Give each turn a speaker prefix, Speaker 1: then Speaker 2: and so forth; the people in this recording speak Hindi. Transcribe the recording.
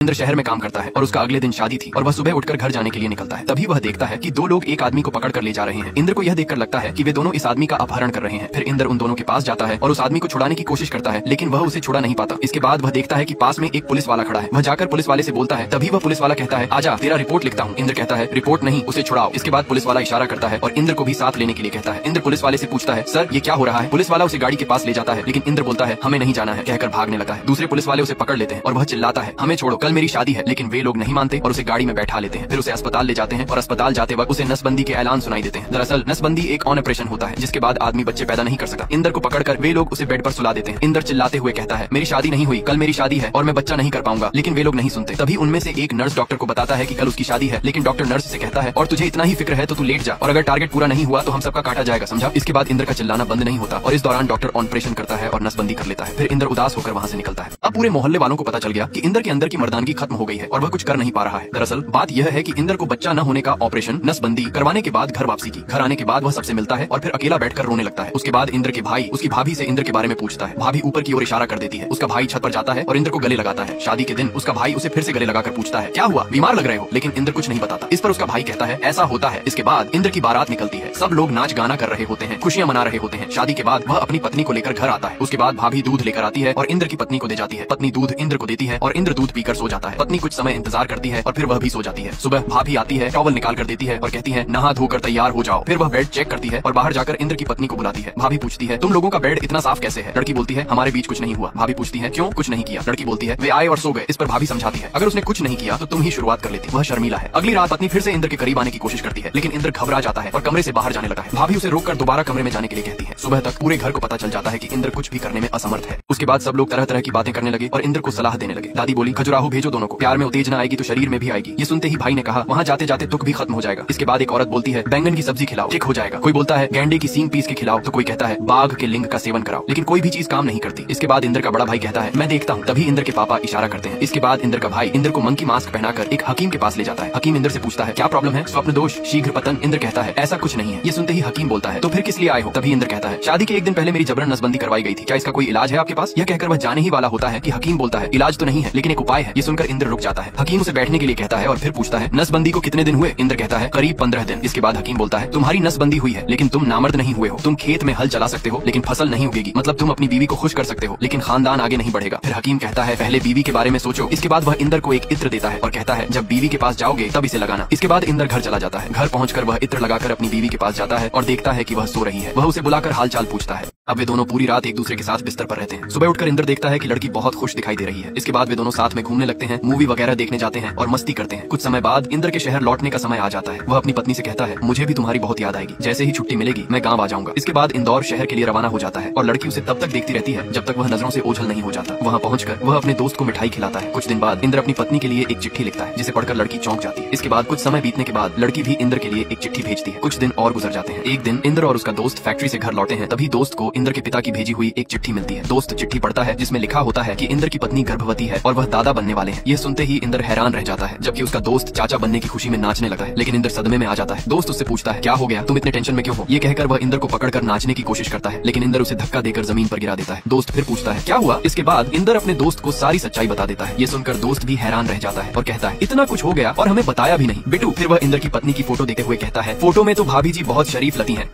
Speaker 1: इंद्र शहर में काम करता है और उसका अगले दिन शादी थी और वह सुबह उठकर घर जाने के लिए निकलता है। तभी वह देखता है कि दो लोग एक आदमी को पकड़ कर ले जा रहे हैं। इंद्र को यह देखकर लगता है कि वे दोनों इस आदमी का अपहरण कर रहे हैं। फिर इंद्र उन दोनों के पास जाता है और उस आदमी को छुड़ाने की कोशिश करता है, लेकिन वह उसे छुड़ा नहीं पाता। इसके बाद वह देखता है कि पास में एक पुलिस वाला खड़ा है। वह जाकर पुलिस वाले से बोलता है। तभी वह पुलिस वाला कहता है, आजा तेरा रिपोर्ट लिखता हूँ। इंद्र कहता है, रिपोर्ट नहीं, उसे छुड़ाओ। इसके बाद पुलिस वाला इशारा करता है और इंद्र को भी साथ लेने के लिए कहता है। इंद्र पुलिस वाले से पूछता है, सर ये क्या हो रहा है? पुलिस वाला उसे गाड़ी के पास ले जाता है, लेकिन इंद्र बोलता है, हमें नहीं जाना है कहकर भागने लगता है। दूसरे पुलिस वाले उसे पकड़ लेते हैं और वह चिल्लाता है, हमें छोड़ो, कल मेरी शादी है। लेकिन वे लोग नहीं मानते और उसे गाड़ी में बैठा लेते हैं। फिर उसे अस्पताल ले जाते हैं और अस्पताल जाते वक्त उसे नसबंदी के ऐलान सुनाई देते हैं। दरअसल नसबंदी एक ऑपरेशन होता है जिसके बाद आदमी बच्चे पैदा नहीं कर सकता। इंद्र को पकड़कर वे लोग उसे बेड पर सुला देते हैं। इंद्र चिल्लाते हुए कहता है, मेरी शादी नहीं हुई, कल मेरी शादी है और मैं बच्चा नहीं कर पाऊंगा। लेकिन वे लोग नहीं सुनते। तभी उनमें से एक नर्स डॉक्टर को बताता है कि कल उसकी शादी है। लेकिन डॉक्टर नर्स से कहता है, और तुझे इतना ही फिक्र है तो तू लेट जा, और अगर टारगेट पूरा नहीं हुआ तो हम सबका काटा जाएगा, समझा? इसके बाद इंद्र का चिल्लाना बंद नहीं होता और इस दौरान डॉक्टर ऑपरेशन करता है और नसबंदी कर लेता है। फिर इंद्र उदास होकर वहाँ से निकलता है। अब पूरे मोहल्ले वालों को पता चल गया कि इंद्र के अंदर की मर्दानगी खत्म हो गई है और वह कुछ कर नहीं पा रहा है। दरअसल बात यह है कि इंद्र को बच्चा न होने का ऑपरेशन, नसबंदी करवाने के बाद घर वापसी की। घर आने के बाद वह सबसे मिलता है और फिर अकेला बैठकर रोने लगता है। उसके बाद इंद्र के भाई उसकी भाभी से इंद्र के बारे में पूछता है। भाभी ऊपर की ओर इशारा कर देती है। उसका भाई छत पर जाता है और इंद्र को गले लगाता है। शादी के दिन उसका भाई उसे फिर से गले लगाकर पूछता है, क्या हुआ, बीमार लग रहे हो? लेकिन इंद्र कुछ नहीं बताता। इस पर उसका भाई कहता है, ऐसा होता है। इसके बाद इंद्र की बारात निकलती है। सब लोग नाच गाना कर रहे होते हैं, खुशियां मना रहे होते हैं। शादी के बाद वह अपनी पत्नी को लेकर घर आता है। उसके बाद भाभी दूध लेकर आती है और इंद्र की पत्नी को दे जाती है। पत्नी दूध इंद्र को देती है और इंद्र दूध पीकर सो जाता है। पत्नी कुछ समय इंतजार करती है और फिर वह भी सो जाती है। सुबह भाभी आती है, टॉवल निकाल कर देती है और कहती है, नहा धोकर तैयार हो जाओ। फिर वह बेड चेक करती है और बाहर जाकर इंद्र की पत्नी को बुलाती है। भाभी पूछती है, तुम लोगों का बेड इतना साफ कैसे है? लड़की बोलती है, हमारे बीच कुछ नहीं हुआ। भाभी पूछती है, क्यों कुछ नहीं किया? लड़की बोलती है, वे आए और सो गए। इस पर भाभी समझाती है, अगर उसने कुछ नहीं किया तो तुम ही शुरुआत कर लेती। वह शर्मीला है। अगली रात पत्नी फिर से इंद्र के करीब आने की कोशिश करती है, लेकिन इंद्र घबरा जाता है और कमरे से बाहर जाने लगता है। भाभी उसे रोककर दोबारा कमरे में जाने के लिए कहती है। सुबह तक पूरे घर को पता चल जाता है कि इंद्र कुछ भी करने में असमर्थ है। उसके बाद सब लोग तरह तरह की बातें करने लगे और इंद्र को सलाह देने लगे। दादी बोली, खजुराहो भेजो दोनों को, प्यार में उत्तेजना आएगी तो शरीर में भी आएगी। ये सुनते ही भाई ने कहा, वहाँ जाते जाते तुक भी खत्म हो जाएगा। इसके बाद एक औरत बोलती है, बैंगन की सब्जी खिलाओ, ठीक हो जाएगा। कोई बोलता है, गैंडे की सींग पीस के खिलाओ, तो कोई कहता है, बाघ के लिंग का सेवन कराओ। लेकिन कोई भी चीज काम नहीं करती। इसके बाद इंद्र का बड़ा भाई कहता है, मैं देखता हूँ। तभी इंद्र के पापा इशारा करते हैं। इसके बाद इंद्र का भाई इंद्र को मंकी मास्क पहनाकर एक हकीम के पास ले जाता है। हकीम इंद्र से पूछता है, क्या प्रॉब्लम है? स्वप्न दोष, शीघ्र पतन। इंद्र कहता है, ऐसा कुछ नहीं है। ये सुनते ही हकीम बोलता है, तो फिर किस लिए आए हो? तभी इंद्र कहता है, शादी के एक दिन पहले मेरी जबरन नसबंदी करवाई गई थी, क्या इसका कोई इलाज है आपके पास? यह कहकर वह जाने ही वाला होता है कि हकीम बोलता है, इलाज तो नहीं है लेकिन एक उपाय है। ये सुनकर इंद्र रुक जाता है। हकीम उसे बैठने के लिए कहता है और फिर पूछता है, नसबंदी को कितने दिन हुए? इंद्र कहता है, करीब 15 दिन। इसके बाद हकीम बोलता है, तुम्हारी नसबंदी हुई है लेकिन तुम नामर्द नहीं हुए हो। तुम खेत में हल चला सकते हो लेकिन फसल नहीं उगेगी। मतलब तुम अपनी बीवी को खुश कर सकते हो लेकिन खानदान आगे नहीं बढ़ेगा। फिर हकीम कहता है, पहले बीवी के बारे में सोचो। इसके बाद वह इंद्र को एक इत्र देता है और कहता है, जब बीवी के पास जाओगे तब इसे लगाना। इसके बाद इंद्र घर चला जाता है। घर पहुंचकर वह इत्र लगाकर अपनी बीवी के पास जाता है और देखता है कि वह सो रही है। वह उसे बुलाकर हाल चाल पूछता है। अब वे दोनों पूरी रात एक दूसरे के साथ बिस्तर पर रहते हैं। सुबह उठकर इंद्र देखता है कि लड़की बहुत खुश दिखाई दे रही है। इसके बाद वे दोनों साथ में घूमने लगते हैं, मूवी वगैरह देखने जाते हैं और मस्ती करते हैं। कुछ समय बाद इंद्र के शहर लौटने का समय आ जाता है। वह अपनी पत्नी से कहता है, मुझे भी तुम्हारी बहुत याद आएगी, जैसे ही छुट्टी मिलेगी मैं गाँव आ जाऊंगा। इसके बाद इंदौर शहर के लिए रवाना हो जाता है और लड़की उसे तब तक देखती रहती है जब तक वह नजरों से ओझल नहीं हो जाता। वहाँ पहुंचकर वह अपने दोस्त को मिठाई खिलाता है। कुछ दिन बाद इंद्र अपनी पत्नी के लिए एक चिट्ठी लिखता है जिसे पढ़कर लड़की चौंक जाती है। इसके बाद कुछ समय बीतने के बाद लड़की भी इंद्र के लिए एक चिट्ठी भेजती है। कुछ दिन और गुजर जाते हैं। एक दिन इंद्र और उसका दोस्त फैक्ट्री से घर लौटे हैं। तभी दोस्त को इंद्र के पिता की भेजी हुई एक चिट्ठी मिलती है। दोस्त चिट्ठी पढ़ता है जिसमें लिखा होता है कि इंद्र की पत्नी गर्भवती है और वह दादा बनने वाले हैं। यह सुनते ही इंद्र हैरान रह जाता है, जबकि उसका दोस्त चाचा बनने की खुशी में नाचने लगा है। लेकिन इंद्र सदमे में आ जाता है। दोस्त उससे पूछता है, क्या हो गया, तुम इतने टेंशन में क्यों हो? ये कहकर वह इंद्र को पकड़कर नाचने की कोशिश करता है, लेकिन इंद्र उसे धक्का देकर जमीन पर गिरा देता है। दोस्त फिर पूछता है, क्या हुआ? इसके बाद इंद्र अपने दोस्त को सारी सच्चाई बता देता है। ये सुनकर दोस्त भी हैरान रह जाता है और कहता है, इतना कुछ हो गया और हमें बताया भी नहीं। बिट्टू फिर वह इंद्र की पत्नी की फोटो देखते हुए कहता है, फोटो में तो भाभी जी बहुत शरीफ लगती हैं।